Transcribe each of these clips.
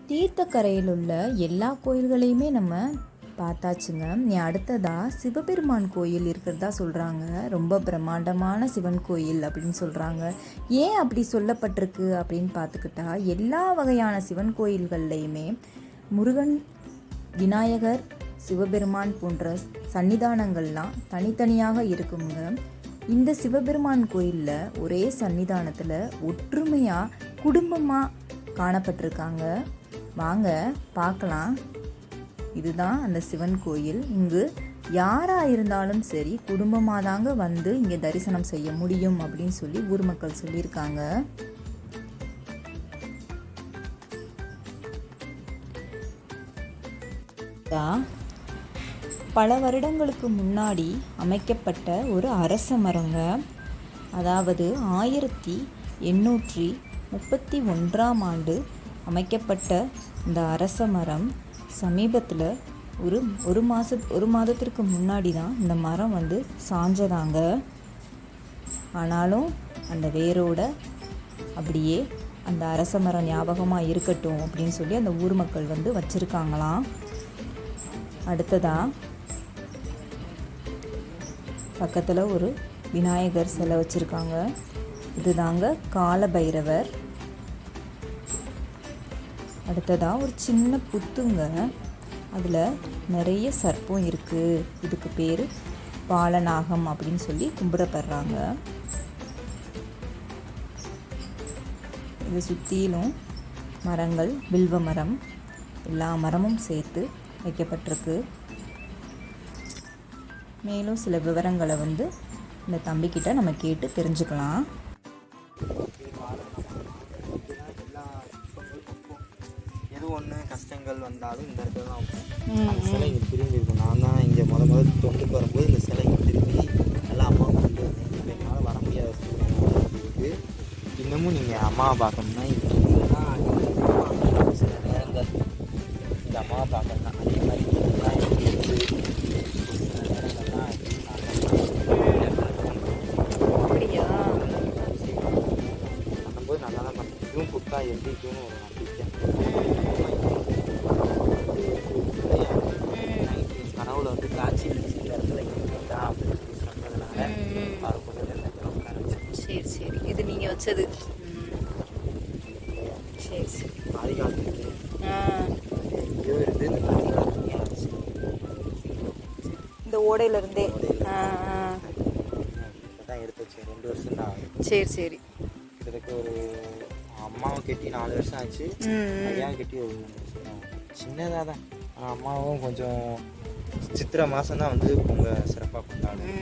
தீர்த்தக்கரையில் உள்ள எல்லா கோயில்களையுமே நம்ம பார்த்தாச்சுங்க. நீ அடுத்ததாக சிவபெருமான் கோயில் இருக்கிறதா சொல்கிறாங்க. ரொம்ப பிரம்மாண்டமான சிவன் கோயில் அப்படின்னு சொல்கிறாங்க. ஏன் அப்படி சொல்லப்பட்டிருக்கு அப்படின்னு பார்த்துக்கிட்டா, எல்லா வகையான சிவன் கோயில்கள்லையுமே முருகன், விநாயகர், சிவபெருமான் போன்ற சன்னிதானங்கள்லாம் தனித்தனியாக இருக்குங்க. இந்த சிவபெருமான் கோயிலில் ஒரே சன்னிதானத்தில் ஒற்றுமையாக குடும்பமாக காணப்பட்டிருக்காங்க. வாங்க பார்க்கலாம். இதுதான் அந்த சிவன் கோயில். இங்கு யாராக இருந்தாலும் சரி குடும்பமாக தாங்க வந்து இங்கே தரிசனம் செய்ய முடியும் அப்படின்னு சொல்லி ஊர் மக்கள் சொல்லியிருக்காங்க. பல வருடங்களுக்கு முன்னாடி அமைக்கப்பட்ட ஒரு அரச மரங்க. அதாவது 1831ஆம் ஆண்டு அமைக்கப்பட்ட இந்த அரச மரம் சமீபத்தில் ஒரு மாதத்திற்கு முன்னாடி தான் இந்த மரம் வந்து சாஞ்சதாங்க. ஆனாலும் அந்த வேரோட அப்படியே அந்த அரச மரம் ஞாபகமாக இருக்கட்டும் அப்படின்னு சொல்லி அந்த ஊர் மக்கள் வந்து வச்சுருக்காங்களாம். அடுத்ததாக பக்கத்தில் ஒரு விநாயகர் சிலை வச்சுருக்காங்க. இதுதாங்க கால பைரவர். அடுத்ததாக ஒரு சின்ன புத்துங்க, அதில் நிறைய சர்ப்பம் இருக்குது. இதுக்கு பேர் பாலநாகம் அப்படின்னு சொல்லி கும்பிடப்படுறாங்க. இது சுற்றிலும் மரங்கள், வில்வ மரம், எல்லா மரமும் சேர்த்து வைக்கப்பட்டிருக்கு. மேலும் சில விவரங்களை வந்து இந்த தம்பிக்கிட்ட நம்ம கேட்டு தெரிஞ்சுக்கலாம். ஒன்று கஷ்டங்கள் வந்தாலும் இந்த இடத்துல தான் அந்த சிலை இங்கே திரும்பி இருக்கும். நான் தான் இங்கே முதல் தொண்டுக்கு வரும்போது இந்த சிலை திரும்பி எல்லாம் அம்மா கொண்டு வந்தேன். என்னால் வர முடியாத சூழ்நிலை இருக்குது. இன்னமும் நீங்கள் அம்மாவை பார்க்கணும்னா இதுதான் சில நேரங்கள் இந்த அம்மாவை பார்க்கணும்னா அதே மாதிரி பண்ணும்போது நல்லா தான் பண்ணேன். இதுவும் புத்தா எழுதிக்குன்னு ஒரு நம்பிக்கை. கனவுல வந்து காட்சி இந்த இடத்துல இருந்தா அப்படின்னு சொல்லி சொன்னதுனால அவர் கொஞ்சம் சரி சரி, இது நீங்கள் வச்சது. சரி சரி, ஆதி காலத்துக்கு எங்கேயோ இருந்து இந்த ஆதி காலத்துக்கு ஆச்சு. இந்த ஓடையிலேருந்தே தான் எடுத்து வச்சேன். 2 வருஷம் தான் ஆகும். சரி சரி. கிட்டத்தட்ட ஒரு அம்மாவை கட்டி 4 வருஷம் ஆச்சு. ஐயாவை கட்டி ஒரு 3 வருஷம் தான். சின்னதாக தான். ஆனால் அம்மாவும் கொஞ்சம் சித்திரை மாதம் தான் வந்து பொங்கல் சிறப்பாக கொண்டாடும்.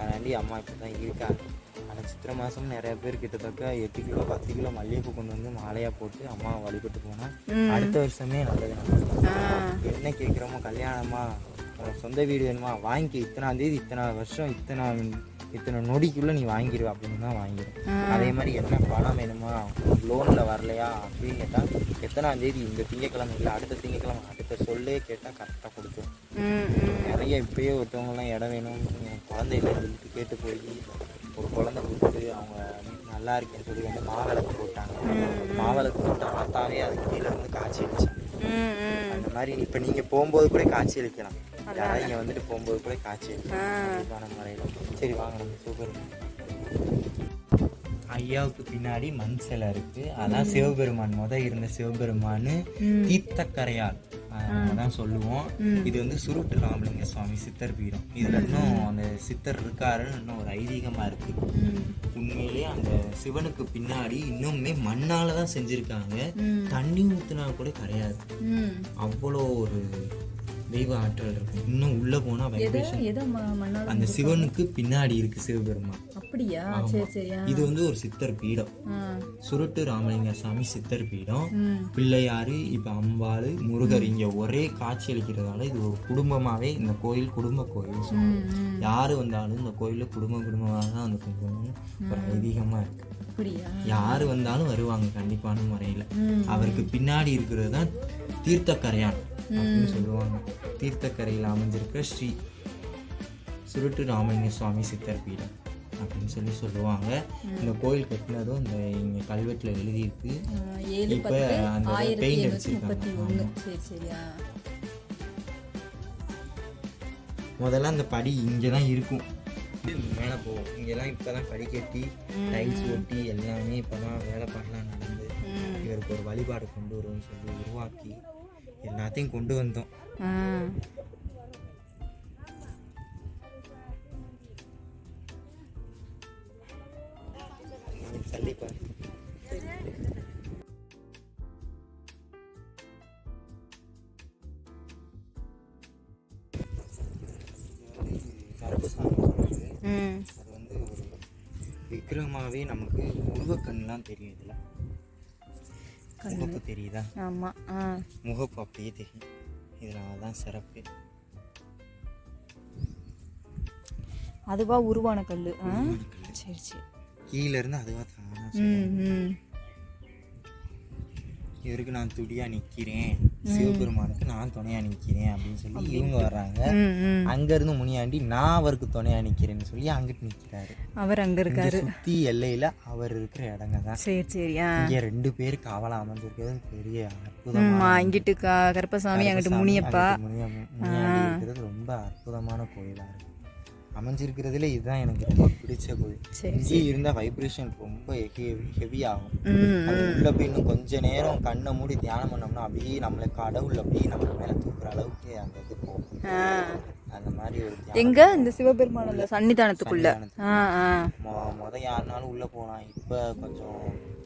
அதனாண்டி அம்மா இப்போ தான் இருக்காங்க. ஆனால் சித்திரை மாதம் நிறைய பேர் கிட்டத்தட்ட 8 கிலோ 10 கிலோ மல்லிகைப்பூ கொண்டு வந்து மாலையாக போட்டு அம்மாவை வழிபட்டு போனால் அடுத்த வருஷமே நல்லது. என்ன கேட்குறோமோ, கல்யாணமா, சொந்த வீடு வேணுமா, வாங்கி இத்தனாம் தேதி இத்தனை வருஷம் இத்தனை நொடிக்குள்ளே நீ வாங்கிடுவ அப்படின்னு தான் வாங்கிடும். அதே மாதிரி என்ன பணம் வேணுமா, லோனில் வரலையா அப்படின்னு கேட்டால் எத்தனாம் தேதி இந்த திங்கக்கிழமை இல்லை அடுத்த திங்கக்கிழமை அடுத்த சொல்லே கேட்டால் கரெக்டாக கொடுக்கும். நிறைய இப்போயே ஒருத்தவங்கலாம் இடம் வேணும் குழந்தைகளை சொல்லிட்டு கேட்டு போய் ஒரு குழந்தை கொடுத்து அவங்க நல்லா இருக்கேன்னு சொல்லி வந்து மாவிளக்கு போட்டாங்க. மாவிளக்கு போட்டு ஆத்தாவே அதுக்கு கீழே வந்து காய்ச்சி அடிச்சு. அந்த மாதிரி இப்போ நீங்கள் போகும்போது கூட காய்ச்சி அளிக்கலாம். யாராவது இங்கே வந்துட்டு போகும்போது கூட காய்ச்சி அளிக்கலாம் முறையில். சரி வாங்க நம்ம சூப்பர். ஐயாவுக்கு பின்னாடி மண் சிலை இருக்கு. அதான் சிவபெருமான் இருந்த சிவபெருமான் தீர்த்தக்கரையால் அதான் சொல்லுவோம். இது வந்து சுருட்டு ராமலிங்க சுவாமி சித்தர் பீடம். இதுல இன்னும் அந்த சித்தர் இருக்காருன்னு இன்னும் ஒரு ஐதீகமா இருக்கு. உண்மையிலேயே அந்த சிவனுக்கு பின்னாடி இன்னுமே மண்ணால தான் செஞ்சிருக்காங்க. தண்ணி ஊத்துனா கூட கிடையாது. அவ்வளோ ஒரு தெய்வ ஆற்றல் இருக்கு. இன்னும் உள்ள போனா அந்த சிவனுக்கு பின்னாடி இருக்கு சிவபெருமான். அப்படியா? இது வந்து ஒரு சித்தர் பீடம். சுருட்டு ராமலிங்க சாமி சித்தர் பீடம். பிள்ளையாரு, இப்ப அம்பாள், முருகர் இங்க ஒரே காட்சி அளிக்கிறதால இது ஒரு குடும்பமாவே இந்த கோயில் குடும்ப கோயில். யாரு வந்தாலும் இந்த கோயில குடும்பமாக தான் வந்து கும்பிடணும்னு ஒரு ஐதீகமா இருக்கு. யாரு வந்தாலும் வருவாங்க கண்டிப்பான முறையில. அவருக்கு பின்னாடி இருக்கிறது தான் தீர்த்தக்கரையான் அப்படின்னு சொல்லுவாங்க. தீர்த்தக்கரையில் அமைஞ்சிருக்கிற ஸ்ரீ சுருட்டு ராமலிங்க சுவாமி சித்தர் பீடம். அப்படின்னு சொல்லுவாங்க. இந்த கோயில் கட்டினதும் இந்த இங்கே கல்வெட்டில் எழுதியிருக்கு. இப்போ அந்த பெயிண்ட் அடிச்சிருக்காங்க. சரி சரியா. முதல்ல அந்த படி இங்கே தான் இருக்கும், மேலே போவோம். இங்கெல்லாம் இப்போ தான் படி கட்டி டைல்ஸ் ஒட்டி எல்லாமே இப்போ தான் வேலைப்பாடெலாம் நடந்து இவருக்கு ஒரு வழிபாடு கொண்டு வருவோம்னு சொல்லி உருவாக்கி எல்லாத்தையும் கொண்டு வந்தோம். கண்டிப்பாக கருப்பசாமி அது வந்து ஒரு விக்கிரமாவே நமக்கு முகக்கண்லாம் தெரியும். இதில் முகப்பு தெரியுதா? ஆமாம், முகப்பு அப்படியே தெரியும். இதில் தான் சிறப்பு. அதுவா உருவான கல். சரி சரி. கீழே இருந்து அதுவா தானா. இவருக்கு நான் துடியா நிற்கிறேன், சிவபெருமானுக்கு நான் துணையா நிற்கிறேன் அப்படின்னு சொல்லி இவங்க வர்றாங்க. அங்கேருந்து முனியாண்டி நான் அவருக்கு துணையா நிற்கிறேன்னு சொல்லி அங்கிட்டு நிற்கிறாரு. அவர் அங்கே இருக்காரு. சுற்றி எல்லையில் அவர் இருக்கிற இடங்க தான். சரி சரி. இங்கே 2 பேர் காவலாக அமைஞ்சிருக்கிறது பெரிய அற்புதம். இங்கிட்டு கருப்பசாமி, அங்கிட்டு முனியப்பா. முனியாண்டி இருக்கிறது ரொம்ப அற்புதமான கோயிலாக இருக்குது. அமைஞ்சிருக்கிறதுல இதுதான் எனக்கு ரொம்ப பிடிச்ச கோயில். இங்கே இருந்தால் வைப்ரேஷன் ரொம்ப ஹெவி ஆகும். அது உள்ள போய் இன்னும் கொஞ்ச நேரம் கண்ணை மூடி தியானம் பண்ணோம்னா அப்படியே நம்மளை கடவுள் அப்படியே நம்ம மேலே தூக்குற அளவுக்கு அந்த இது போகும். அந்த மாதிரி ஒரு எங்க இந்த சிவபெருமானோட சன்னிதானத்துக்குள்ள யாருனாலும் உள்ள போகலாம். இப்போ கொஞ்சம்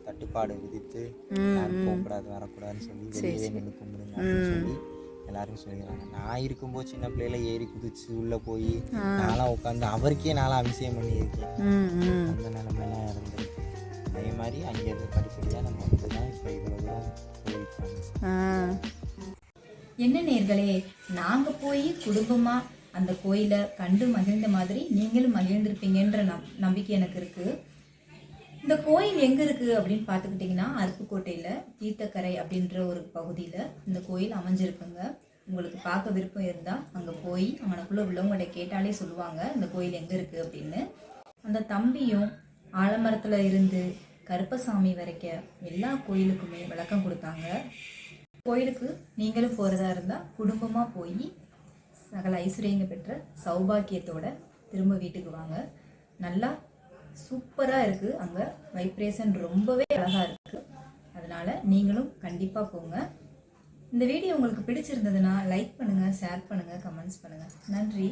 தட்டுப்பாடு விதித்து போகக்கூடாது வரக்கூடாதுன்னு சொல்லி வெளியே நின்று கும்பிடுங்க அப்படின்னு சொல்லி எல்லாரும் சொல்லிடுறாங்க. நான் இருக்கும்போது சின்ன பிள்ளையில ஏறி குதிச்சு உள்ள போய் நான்லாம் உட்காந்து அவருக்கே நான்லாம் அபிஷேகம் பண்ணியிருக்கேன். அந்த நிலைமையெல்லாம் இருந்திருக்கு. அதே மாதிரி அங்கேருந்து படிப்படியாக நம்ம வந்து தான் இப்போ இவ்வளோதான் போயிருக்காங்க. என்ன நேர்களே, நாங்கள் போய் குடும்பமாக அந்த கோயிலை கண்டு மகிழ்ந்த மாதிரி நீங்களும் மகிழ்ந்திருப்பீங்கன்ற நம்பிக்கை எனக்கு இருக்குது. இந்த கோயில் எங்கே இருக்குது அப்படின்னு பார்த்துக்கிட்டிங்கன்னா அருப்புக்கோட்டையில் தீர்த்தக்கரை அப்படின்ற ஒரு பகுதியில் இந்த கோயில் அமைஞ்சிருக்குங்க. உங்களுக்கு பார்க்க விருப்பம் இருந்தால் அங்கே போய் அங்கனக்குள்ளே உள்ளவங்கள்ட்ட கேட்டாலே சொல்லுவாங்க இந்த கோயில் எங்கே இருக்குது அப்படின்னு. அந்த தம்பியும் ஆலமரத்தில் இருந்து கருப்பசாமி வரைக்கும் எல்லா கோயிலுக்குமே விளக்கம் கொடுத்தாங்க. கோயிலுக்கு நீங்களும் போகிறதா இருந்தால் குடும்பமாக போய் சகல ஐஸ்வர்யங்க பெற்ற சௌபாக்கியத்தோட திரும்ப வீட்டுக்கு வாங்க. நல்லா சூப்பராக இருக்குது. அங்கே வைப்ரேஷன் ரொம்பவே அழகாக இருக்குது. அதனால் நீங்களும் கண்டிப்பாக போங்க. இந்த வீடியோ உங்களுக்கு பிடிச்சிருந்ததுன்னா லைக் பண்ணுங்கள், ஷேர் பண்ணுங்கள், கமெண்ட்ஸ் பண்ணுங்கள். நன்றி.